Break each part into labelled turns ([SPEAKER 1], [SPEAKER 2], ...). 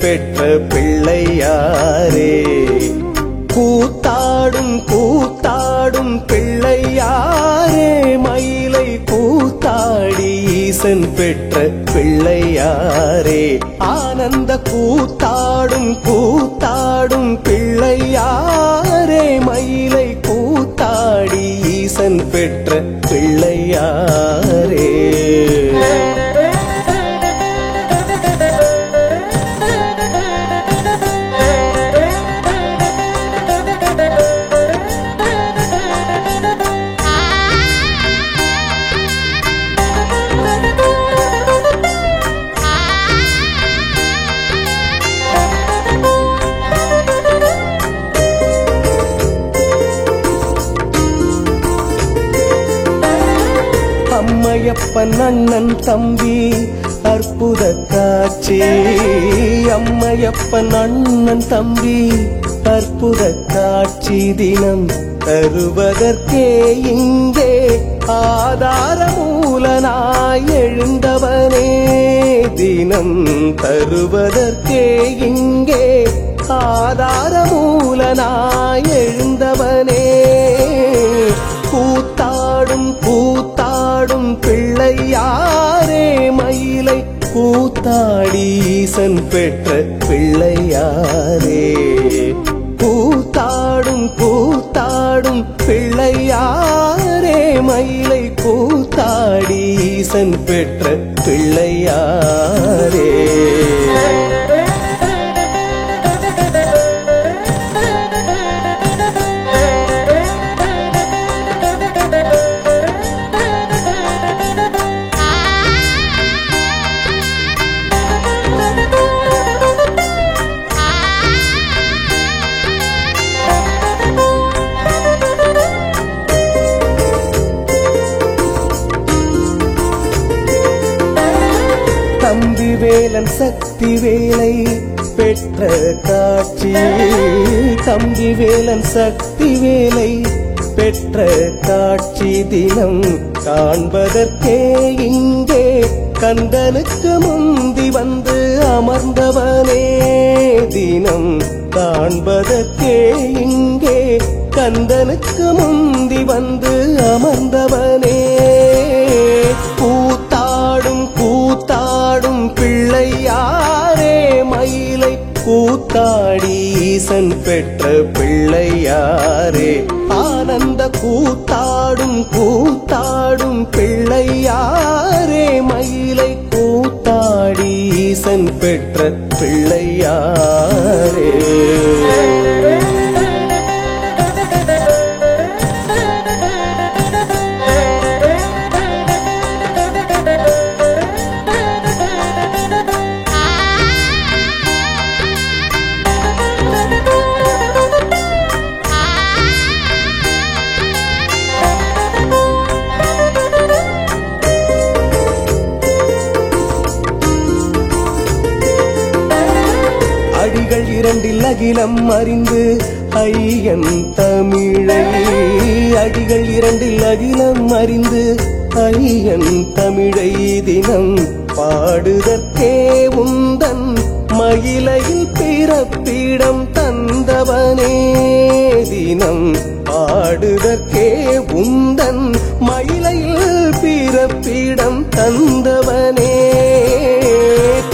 [SPEAKER 1] பெற்ற பிள்ளையாரே. கூத்தாடும் கூத்தாடும் பிள்ளையாரே, மயிலை கூத்தாடி ஈசன் பெற்ற பிள்ளையாரே. ஆனந்த கூத்தாடும் கூத்தாடும் பிள்ளையாரே, மயிலை கூத்தாடி ஈசன் பெற்ற பிள்ளையாரே. அம்மையப்பன் அண்ணன் தம்பி அற்புத காட்சி. அம்மையப்பன் அண்ணன் தம்பி அற்புத காட்சி. தினம் தருவதற்கே இங்கே ஆதார மூலனாய் எழுந்தவனே. தினம் தருவதற்கே இங்கே ஆதார மூலனாய் எழுந்தவனே. கூத்தாடும் கூத்தாடும் பிள்ளையாரே, மயிலை கூத்தாடி ஈசன் பெற்ற பிள்ளையாரே. கூத்தாடும் கூத்தாடும் பிள்ளையாரே, மயிலை கூத்தாடி ஈசன் பெற்ற பிள்ளையாரே. தம்பி வேலன் சக்தி வேலை பெற்ற காட்சி. தம்பி வேலன் சக்தி வேலை பெற்ற காட்சி. தினம் காண்பதற்கே இங்கே கந்தனுக்கு முந்தி வந்து அமர்ந்தவனே. தினம் காண்பதற்கே இங்கே கந்தனுக்கு முந்தி வந்து அமர்ந்தவனே. கூத்தாடும் கூத்தாடும் பிள்ளையாரே, மயிலை கூத்தாடி ஈசன் பெற்ற பிள்ளையாரே. ஆனந்த கூத்தாடும் கூத்தாடும் பிள்ளையாரே, மயிலை கூத்தாடி ஈசன் பெற்ற பிள்ளையாரே. அடிகள் இரண்டில் அகிலம் அறிந்து ஐயன் தமிழை. அடிகள் இரண்டில் அகிலம் அறிந்து ஐயன் தமிழை. தினம் பாடுதற்கே உந்தன் மயிலையில் பிறப்பிடம் தந்தவனே. தினம் பாடுதற்கே உந்தன் மயிலையில் பிறப்பிடம் தந்தவனே.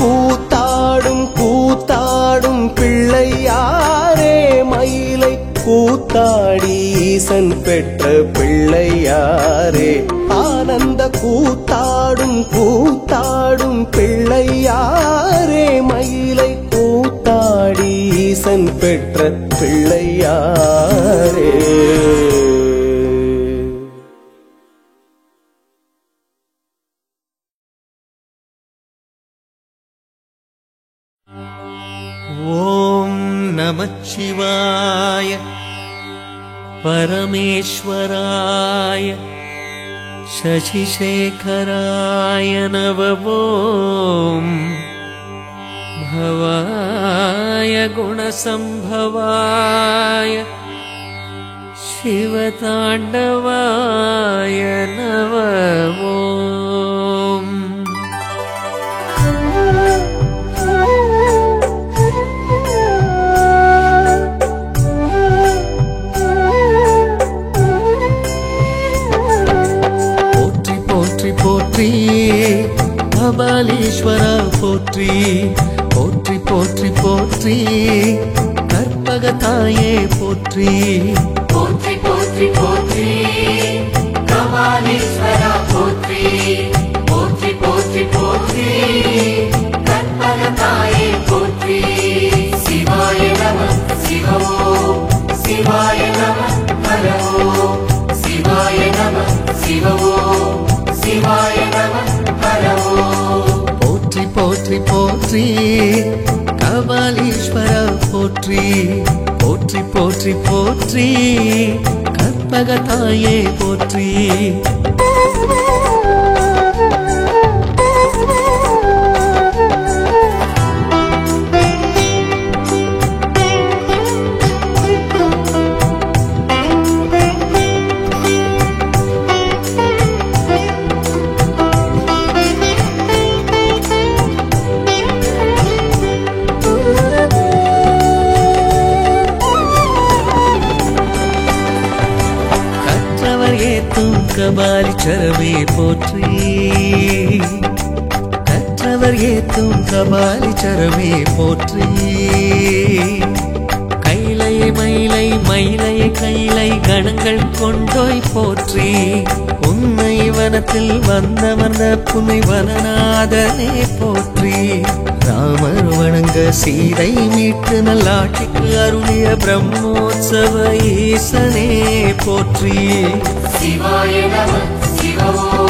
[SPEAKER 1] கூத்தாடும் கூத்தாடும் பிள்ளையாரே, மயிலை கூத்தாடி ஈசன் பெற்ற பிள்ளையாரே. ஆனந்த கூத்தாடும் கூத்தாடும் பிள்ளையாரே, மயிலை கூத்தாடி ஈசன் பெற்ற பிள்ளையாரே.
[SPEAKER 2] ஓம் நமச்சிவாய பரமேஸ்வராய சசிசேகராய நவவோம் भवाय गुणसंभवाय शिवताण्डवाय नमो। போற்றி போற்றி போற்றி போற்றி கற்பகத்தாயே போற்றி
[SPEAKER 3] போற்றி போற்றி போற்றி கபாலீஸ்வரா போற்றி போற்றி போற்றி போற்றி கற்பகத்தாயே போற்றி சிவாய நம சிவமோ சிவாய நம ஹரோ சிவாய நம சிவமோ சிவாய நம ஹரோ
[SPEAKER 2] போற்றி போற்றி போற்றி கபாலீஸ்வரா போற்றி போற்றி போற்றி போற்றி கற்பகத்தாயே போற்றி கபாலீஸ்வரமே போற்றி கற்றவர் ஏத்தும் கபாலீஸ்வரமே போற்றி கைலை மயிலை மயிலை கைலை கணங்கள் கொண்டோய் போற்றி உன்னை வனத்தில் வந்தமர்ந்த புனை வனநாதனே போற்றி ராமர் வணங்க சீதை மீட்டு நல்லாட்சிக்கு அருளிய பிரம்மோற்சவ ஈசனே போற்றி
[SPEAKER 3] சிவாய நம சிவமோ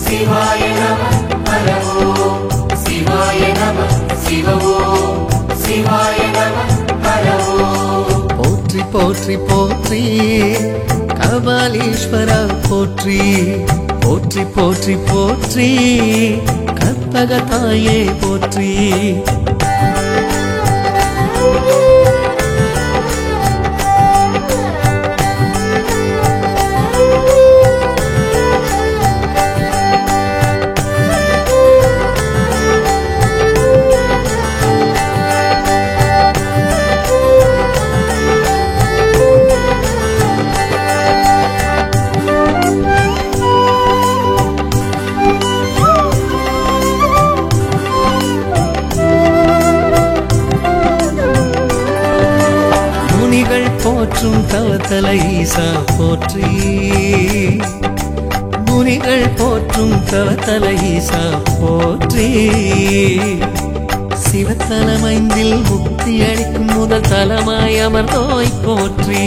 [SPEAKER 3] சிவாய நம ஹரோ சிவாய நம சிவமோ சிவாய நம ஹரோ
[SPEAKER 2] போற்றி போற்றி போற்றி கபாலீஸ்வரா போற்றி போற்றி போற்றி போற்றி கற்பகத்தாயே போற்றி போற்றும் தவத்தல ஈசா போற்றி முனிகள் போற்றும் தவத்தல ஈசா போற்றி சிவத்தலமைந்தில் முக்தி அளிக்கும் முதல் தலமாய் அமர்ந்தோய் போற்றி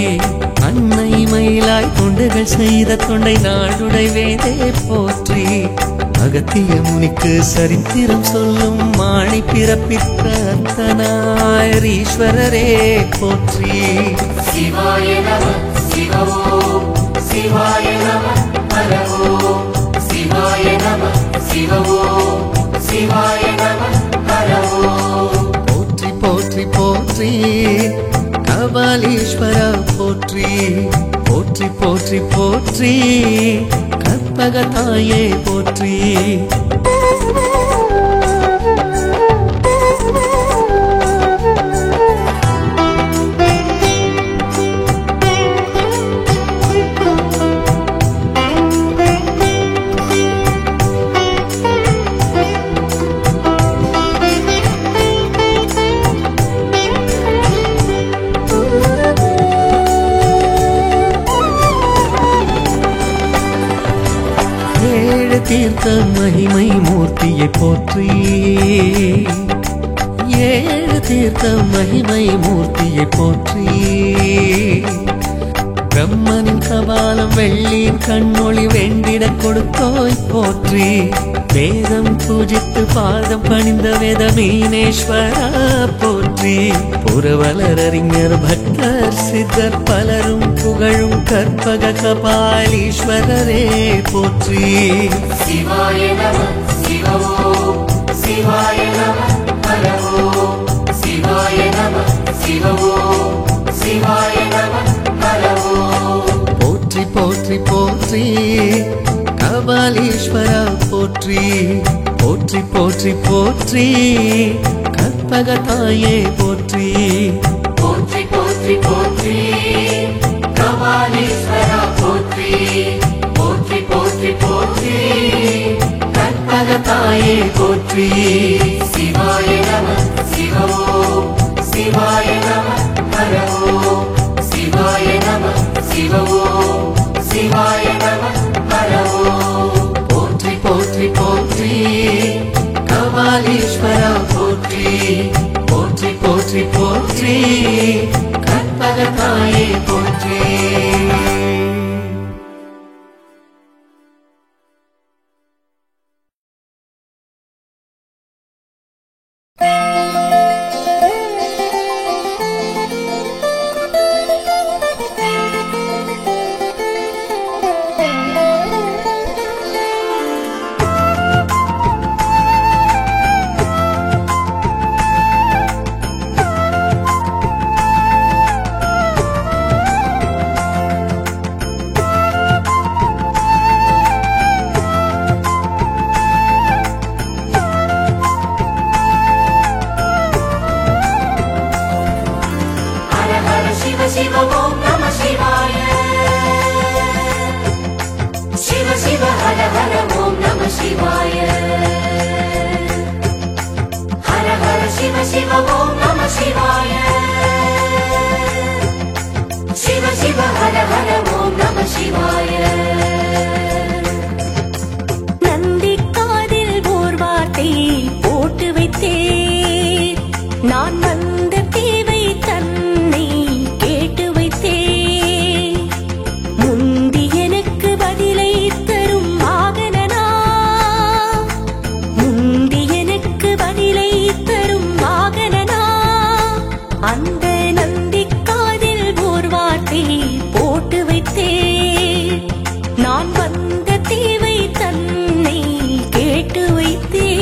[SPEAKER 2] அன்னை மயிலாய் தொண்டுகள் செய்த தொண்டை நாடுடை வேதே போற்றி அகத்திய முனிக்கு சரித்திரம் சொல்லும் மாணி பிறப்பித்த அந்தனார் ஈஸ்வரரே போற்றி
[SPEAKER 3] சிவாய நம சிவமோ சிவாய நம ஹரோ சிவாய நம சிவமோ சிவாய நம ஹரோ
[SPEAKER 2] போற்றி போற்றி போற்றி கபாலீஸ்வரா போற்றி போற்றி போற்றி போற்றி கற்பகத்தாயே போற்றி தீர்த்த மகிமை மூர்த்தியை போற்றி ஏழு தீர்த்த மகிமை மூர்த்தியை போற்றி பிரம்மனின் கபாலம் வெள்ளியின் கண்ணொளி வெண்டிட கொடுத்தோய் போற்றி வேதம் பூஜித்து பாதம் பணிந்த வேத மீனேஸ்வரா போற்றி புரவலர் அறிஞர் பக்தர் சித்தர் பலரும் புகழும் கற்பக கபாலீஸ்வரரே போற்றி
[SPEAKER 3] சிவாய நம சிவமோ சிவாய நம ஹரோ சிவாய நம சிவமோ சிவாய நம ஹரோ
[SPEAKER 2] போற்றி போற்றி போற்றி கபாலீஸ்வரா போற்றி போற்றி போற்றி போற்றி கற்பகத்தாயே போற்றி
[SPEAKER 3] போற்றி போற்றி போற்றி கபாலீஸ்வரா போற்றி போற்றி போற்றி போற்றி கற்பகத்தாயே போற்றி சிவா சிவாய நம சிவ ஓம் சிவாய நம ஹர ஓம் சிவாய நம சிவ ஓம் சிவாய நம ஹர ஓம்
[SPEAKER 2] போற்றி போற்றி போற்றி கபாலீஸ்வரா போற்றி போற்றி போற்றி போற்றி கற்பக தாயே போற்றி.
[SPEAKER 3] शिव ओम नमः शिवाय शिव शिव हर हर ओम नमः शिवाय हर हर शिव शिव ओम नमः शिवाय शिव शिव हर हर ओम नमः शिवाय.
[SPEAKER 4] நந்தி காதில் ஓர் வார்த்தை போட்டு வைத்தேன் நான் வந்த தேவை தன்னை கேட்டு வைத்தேன் முந்தி எனக்கு பதிலை தரும் வாகனனா முந்தி எனக்கு பதிலை தரும் வாகனனா அந்த நந்தி காதில் ஓர் வார்த்தை போட்டு வைத்தேன் நான் வந்த தேவை தன்னை கேட்டு வைத்தேன்.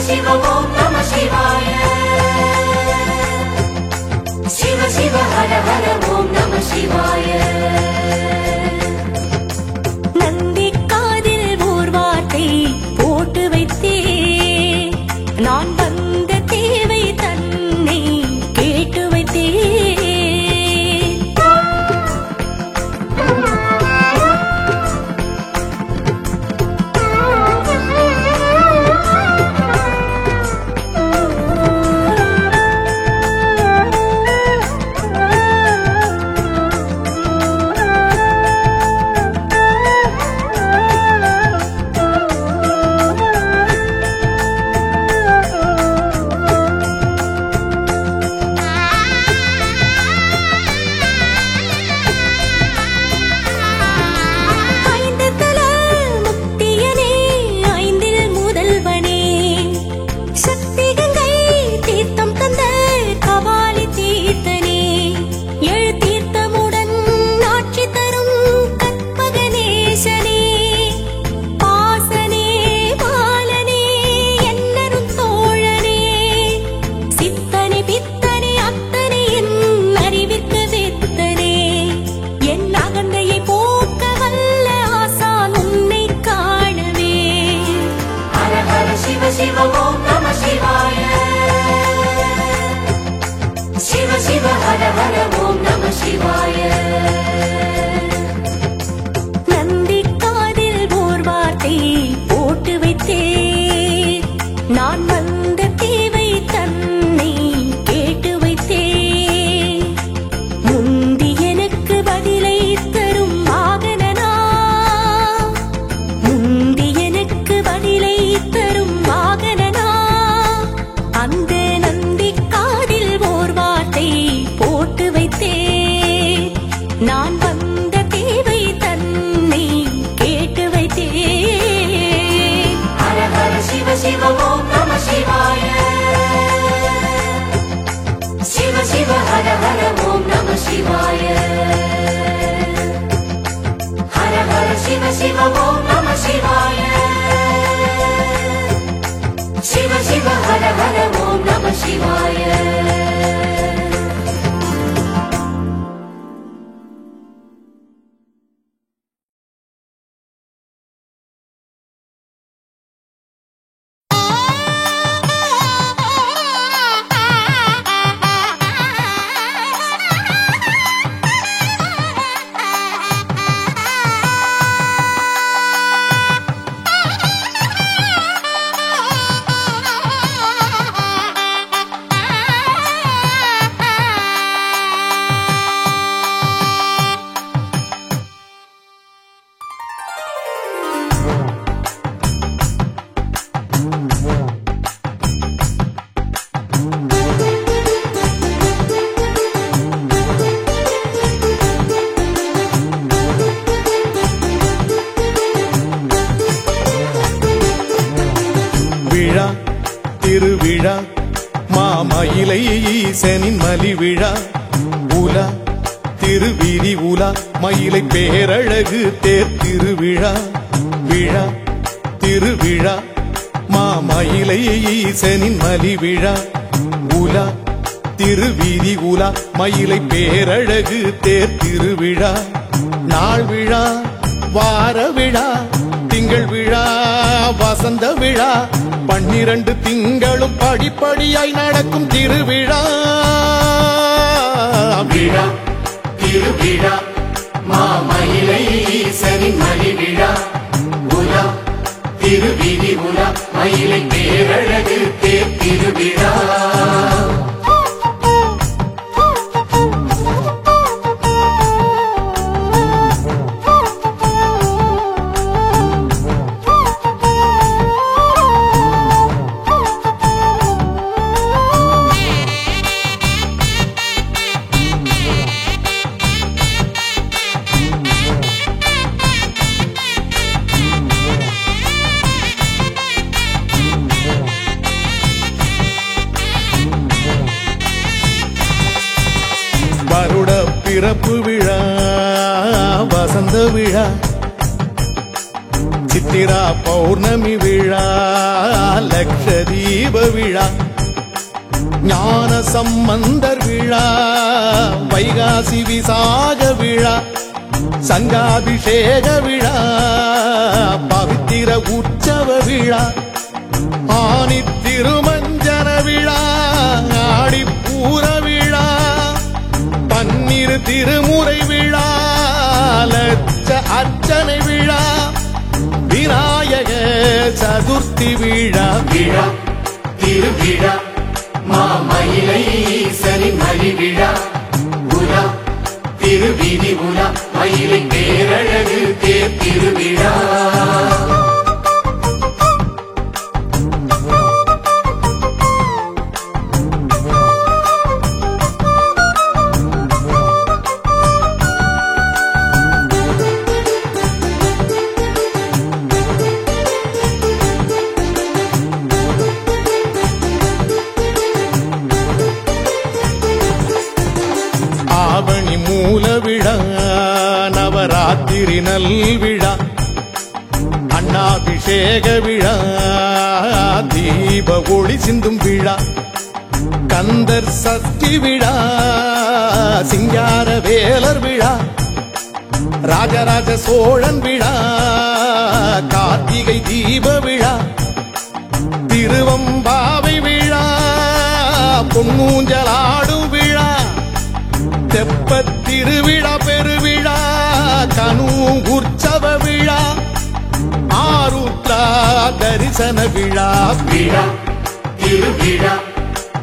[SPEAKER 3] शिव ओम नमः शिवाय शिव शिव हर हर ओम नमः शिवाय.
[SPEAKER 4] நந்தி காதில் ஓர் வார்த்தை போட்டு வைத்தேன் நான் வந்த தேவை தன்னை கேட்டு வைத்தேன்.
[SPEAKER 3] शिव ओम नमः शिवाय शिव शिव हर हर ओम नमः शिवाय.
[SPEAKER 4] நந்தி காதில் ஓர் வார்த்தை போட்டு வைத்தேன் நான் வந்த தேவை தன்
[SPEAKER 3] சிவாய ஹர ஹர சிவ சிவ ஓம் நம சிவாய சிவ சிவ ஹர ஹர ஓம் நம சிவாய
[SPEAKER 5] திருவிழா மாமயிலை ஈசனின் மலிவிழா உலா திருவிதி உலா மயிலை பேரழகு தேர் திருவிழா விழா திருவிழா மாமயிலை ஈசனின் மலிவிழா உலா திருவிதி உலா மயிலை பேரழகு தேர் திருவிழா நாள் விழா வார விழா திங்கள் விழா வசந்த விழா 12 திங்களும் படிப்படியாய் நடக்கும் திருவிழா
[SPEAKER 2] விழா திருவிழா மாமயிலை ஈசனின் மலிவிழா உலா திருவிதி உலா மயிலை பேரழகு தேர் திருவிழா
[SPEAKER 5] வருட பிறப்பு விழா வசந்த விழா சித்திரா பௌர்ணமி விழா லட்சதீப விழா ஞான சம்பந்தர் விழா வைகாசி விசாக விழா சங்காபிஷேக விழா பவித்திர உற்சவ விழா ஆனி திருமஞ்சன விழா ஆடிப்பூர விழா பன்னிரு திருமுறை விழா லட்ச அர்ச்சனை விழா விநாயக சதுர்த்தி விழா
[SPEAKER 2] விழா திருவிழா மாமயிலை ஈசனின் மலிவிழா உலா திருவிதி உலா மயிலை பேரழகு தேர் திருவிழா
[SPEAKER 5] ஆவணி மூல விழா நவராத்திரி நல் விழா அண்ணாபிஷேக விழா தீப ஒளி சிந்தும் விழா கந்தர் சஷ்டி விழா சிங்கார வேலர் விழா ராஜராஜ சோழன் விழா கார்த்திகை தீப விழா திருவம்பாவை விழா பொன்னூஞ்சலாடும் விழா தெப்பத் திருவிழா பெருவிழா கனு உற்சவ விழா ஆருத்ரா தரிசன விழா
[SPEAKER 2] விழா திருவிழா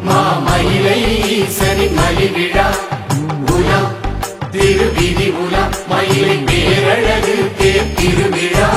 [SPEAKER 2] மாமயிலை ஈசனின் மலிவிழா உலா திருவிதி உலா மயிலை பேரழகு தேர் திருவிழா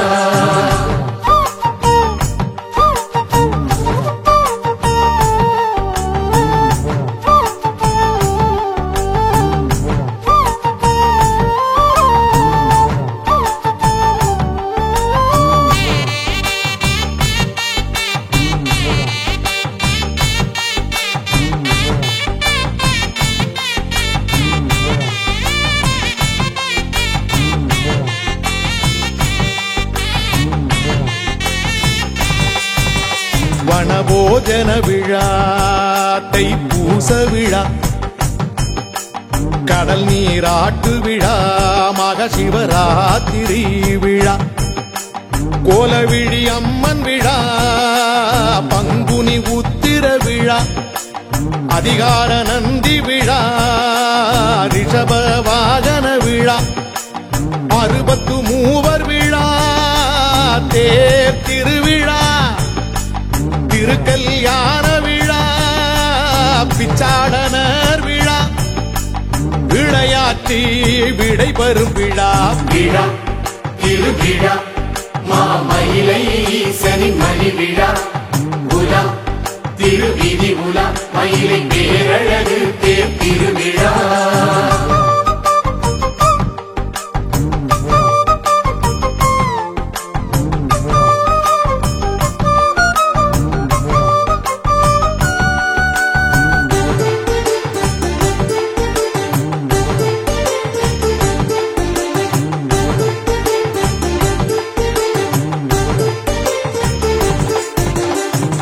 [SPEAKER 5] போஜன விழா தைப்பூச விழா கடல் நீராட்டு விழா மகசிவராத்திரி விழா கோலவிழி அம்மன் விழா பங்குனி உத்திர விழா அதிகார நந்தி விழா ரிஷப வாகன விழா 63 விழா தேர் திருவிழா திருக்கல்யாண விழா பிச்சாடனர் விழா விளையாட்டி விடைபெறும் விழா
[SPEAKER 2] விழா திருவிழா மாமயிலை ஈசனின் மலி விழா உலா திருவிதி உலா மயிலை பேரழகு தேர் திருவிழா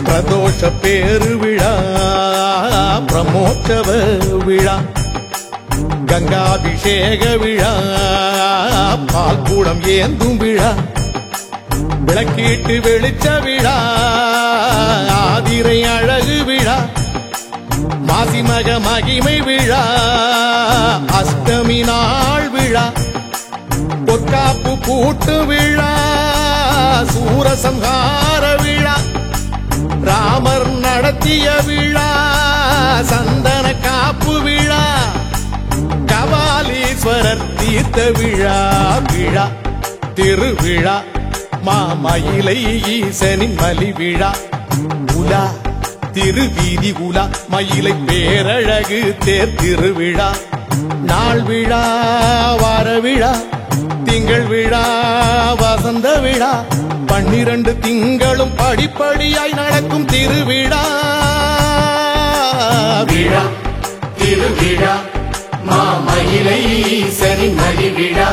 [SPEAKER 5] பிரதோஷ பேரு விழா பிரமோற்சவ விழா கங்காபிஷேக விழா பால்கூடம் ஏந்தும் விழா விளக்கீட்டு வெளிச்ச விழா ஆதிரை அழகு விழா மாசிமக மகிமை விழா அஷ்டமி நாள் விழா பொற்காப்பு கூட்டு விழா சூரசம்ஹார விழா ராமர் நடத்திய விழா சந்தன காப்பு விழா கபாலீஸ்வரர் தீர்த்த விழா விழா திருவிழா மாமயிலை ஈசனின் மலி விழா உலா திருவீதி உலா மயிலை பேரழகு தேர் திருவிழா நாள் விழா வார விழா திங்கள் விழா வசந்த விழா 12 திங்களும் படிப்படியாய் நடக்கும் திருவிழா
[SPEAKER 2] விழா திருவிழா மாமயிலை ஈசனின் மலி விழா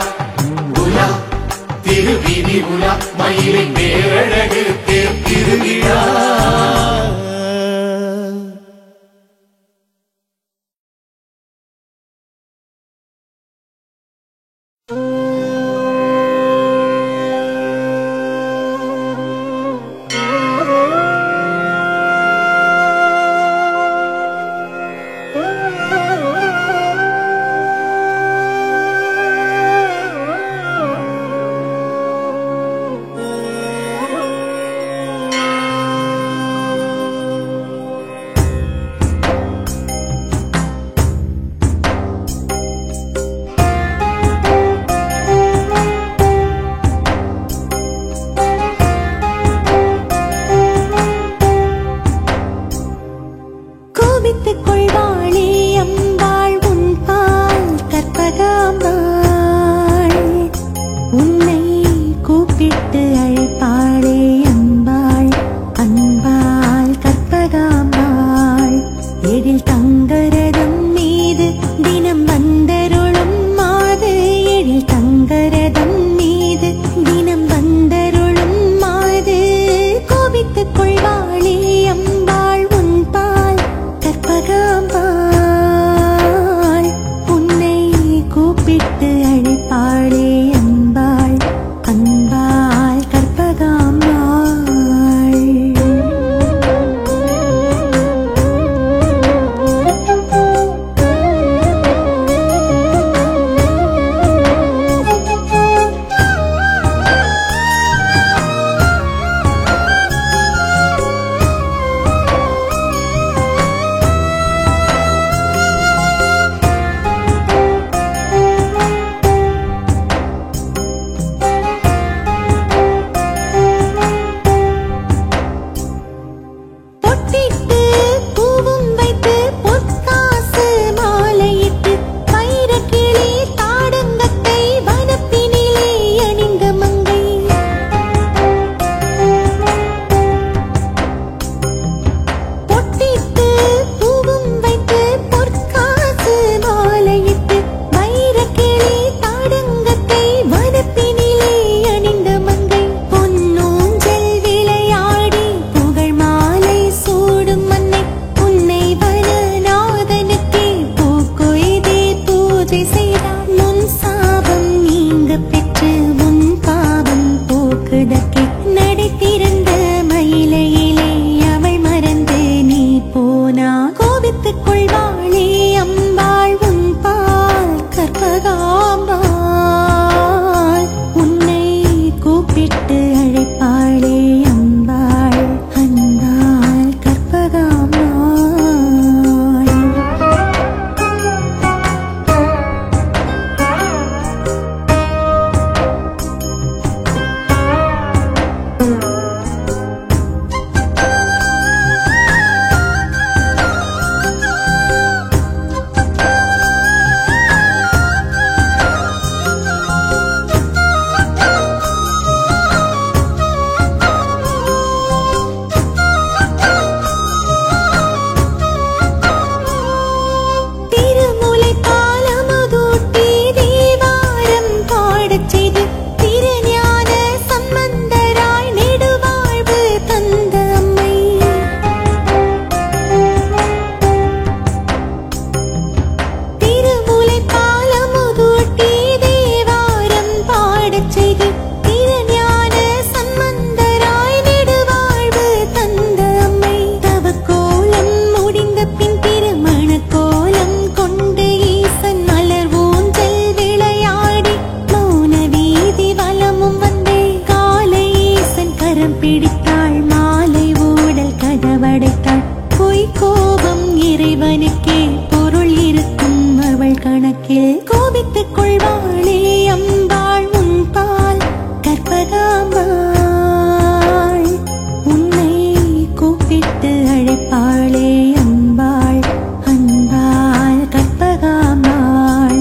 [SPEAKER 2] உலா திருவிதி உலா மயிலை பேரழகு தேர் திருவிழா
[SPEAKER 4] பூஜை செய்தால் முன் சாபம் நீங்க பெற்று முன் பாவம் போக்குதற்கே நடை திறந்த மயிலையிலே அவள் மறந்து நீ போனா கோபித்துக் கொள்வாளே அம்பாள் உன் பால் கற்பகாம்பாள் உன்னை கூப்பிட்டு அழைப்பாளே அம்பாள் அன்பாள் கற்பகாம்பாள் கோபித்துக் கொள்வாளே அம்பாள் உன் பால் கற்பகாம்பாள் உன்னை கூப்பிட்டு அழைப்பாளே அம்பாள் அன்பாள் கற்பகாம்பாள்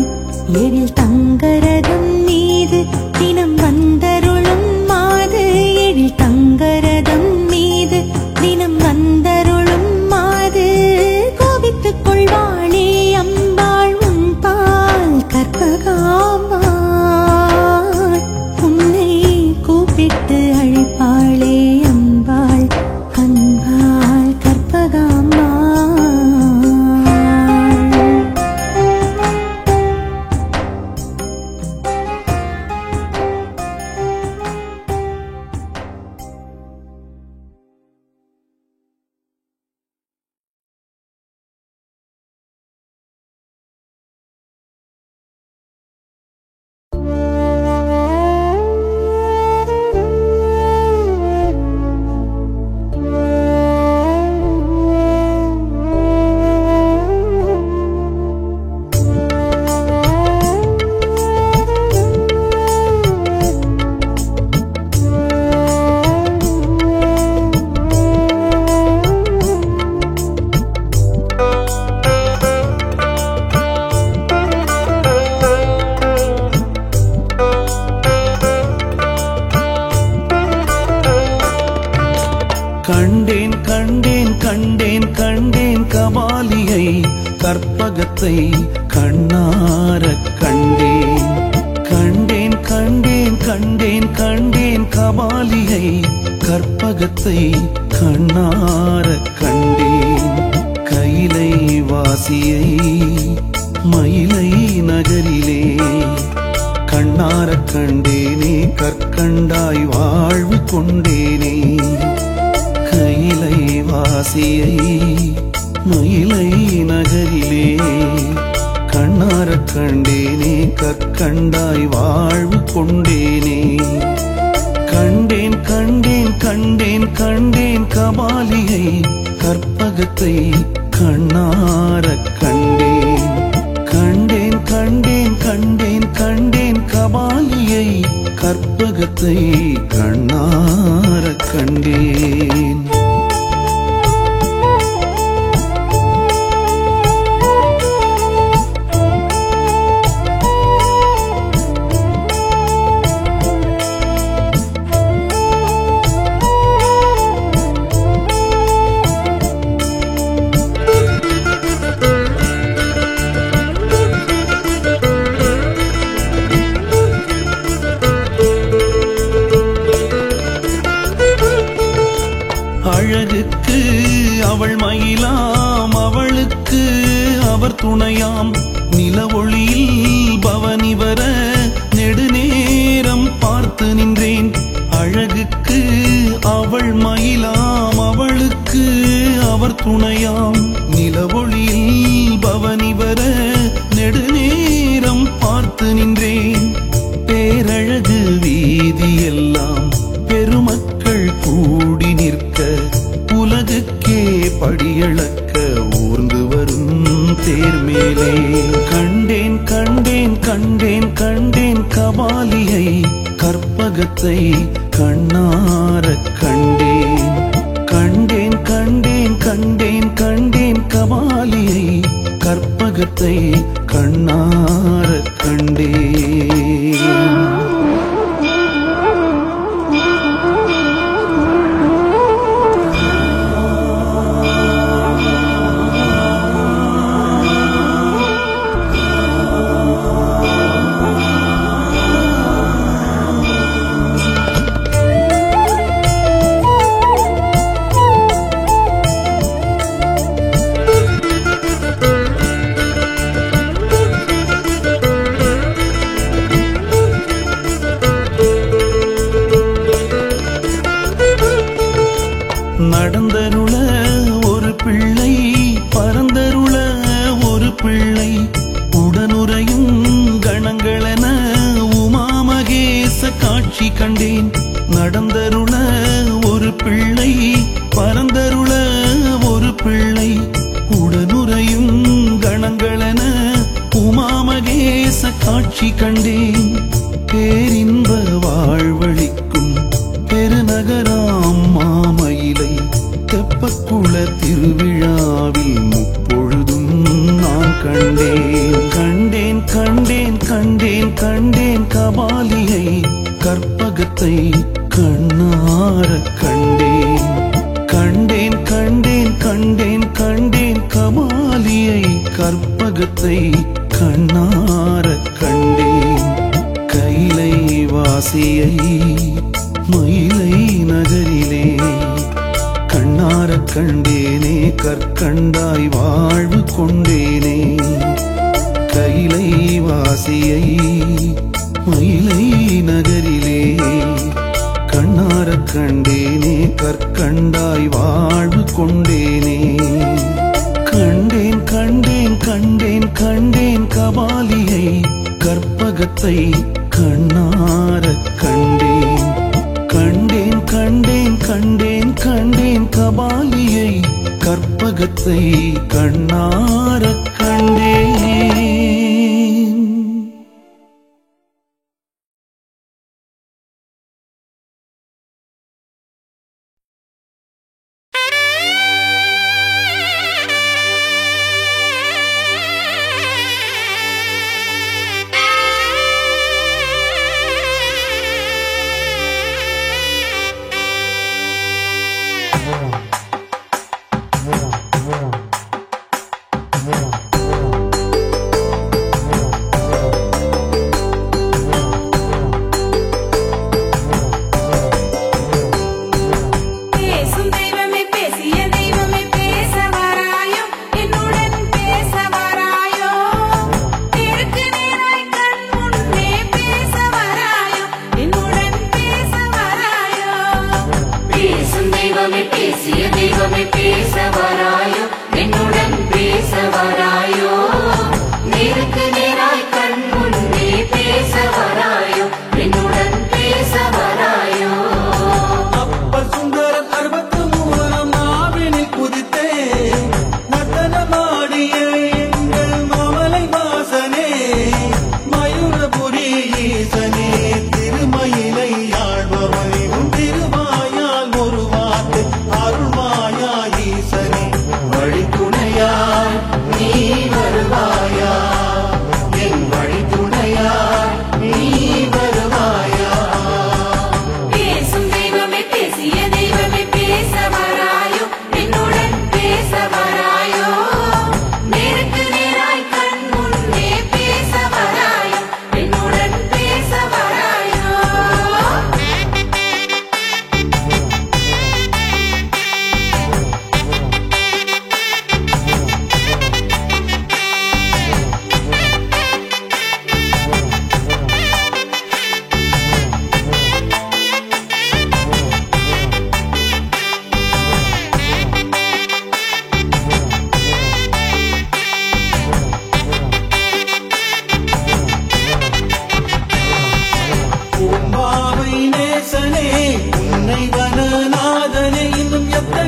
[SPEAKER 4] எழில் தங்கரதம் மீது தினம் வந்தருளும் மாது எழில் தங்கரதம் மீது தினம் வந்தருளும் மாது கோபித்துக் கொள்வாளே அம்பாள் உன் பால் கற்பகாம்பாள் உன்னை கூப்பிட்டு அழைப்பாளே அம்பாள் அன்பாள் கற்பகாம்பாள்
[SPEAKER 1] கண்டேன் கண்டேன் கண்டேன் கண்டேன் கபாலியை கற்பகத்தை கண்ணாரக் கண்டேன் கண்டேன் கண்டேன் கண்டேன் கண்டேன் கபாலியை கற்பகத்தை கண்ணாரக் கண்டேன் கைலை வாசியை மயிலை நகரிலே கண்ணாரக் கண்டேனே கற்கண்டாய் வாழ்வு கொண்டேனே கைலை வாசியை மயிலை நகரிலே கண்ணாரக் கண்டேனே கற்கண்டாய் வாழ்வு கொண்டேனே கண்டேன் கண்டேன் கண்டேன் கண்டேன் கபாலியை கற்பகத்தை கண்ணாரக் கண்டேன் கண்டேன் கண்டேன் கண்டேன் கண்டேன் கபாலியை கற்பகத்தை கண்ணாரக் கண்டேன் அழகுக்கு அவள் மயிலாம் அவளுக்கு அவர் துணையாம் நில ஒளியில் வர நெடுநேரம் பார்த்து நின்றேன். அழகுக்கு அவள் மயிலாம், அவளுக்கு அவர் துணையாம். நிலவொளியில் பவனி வர நெடுநேரம் பார்த்து நின்றேன். பேரழகு வீதியெல்லாம் பெருமக்கள் கூடி நிற்க, உலகுக்கே படியளக்க ஊர்ந்து வரும் தேர்மேலே. கண்டேன் கண்டேன் கண்டேன் கண்டேன் கபாலியை, கற்பகத்தை கண்ணார கண்டேன். கண்டேன் கண்டேன் கண்டேன் கண்டேன் கபாலியை, கற்பகத்தை கண்ணார கண்டேன். நடந்தருள ஒரு பிள்ளை, பரந்தருள ஒரு பிள்ளை, உடனுறையும் கணங்களென உமாமகேச காட்சி கண்டேன். நடந்தருள ஒரு பிள்ளை, பரந்தருள ஒரு பிள்ளை, உடனுறையும் கணங்களென உமாமகேச காட்சி கண்டேன். பேரின்ப வாழ்வழிக்கும் பெருநகராம் மாமயிலை, தெப்பக்குள திருவிழாவில் முப்பொழுதும் நான் கண்டேன். கண்டேன் கண்டேன் கண்டேன் கண்டேன் கபாலியை, கற்பகத்தை கண்ணார கண்டேன். கண்டேன் கண்டேன் கண்டேன் கண்டேன் கபாலியை, கற்பகத்தை கண்ணார கண்டேன். கைலை வாசியை மயிலை நகரிலே, கண்ணார கண்டேனே கற்கண்டாய் வாழ்வு கொண்டேனே. கைலை வாசியை மயிலை நகரிலே, கண்ணார கண்டேனே கற்கண்டாய் வாழ்வு கொண்டேனே. கண்டேன் கண்டேன் கண்டேன் கண்டேன் கபாலியை, கற்பகத்தை கண்ணார கண்டேன். கண்டேன் கண்டேன் கண்டேன் கண்டேன் கபாலியை, கற்பகத்தை கண்ணார கண்டேன்.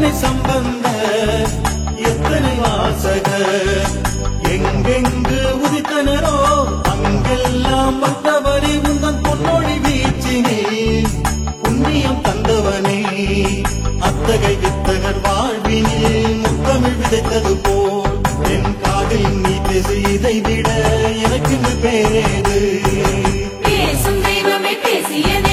[SPEAKER 1] எத்தனை சம்பந்த எத்தனை வாசக எங்கெங்கு உதித்தனரோ அங்கெல்லாம் வந்தவனே உந்தன் பொன்னொழி வீச்சினே புண்ணியம் தந்தவனே அத்தகை வித்தகர் வாழ்வினில் முத்தமிழ் விதைத்தது போல் என் காதில் நீ பேசு இதை விட எனக்கு பேரேது
[SPEAKER 3] பேசும் தெய்வமே பேசியதே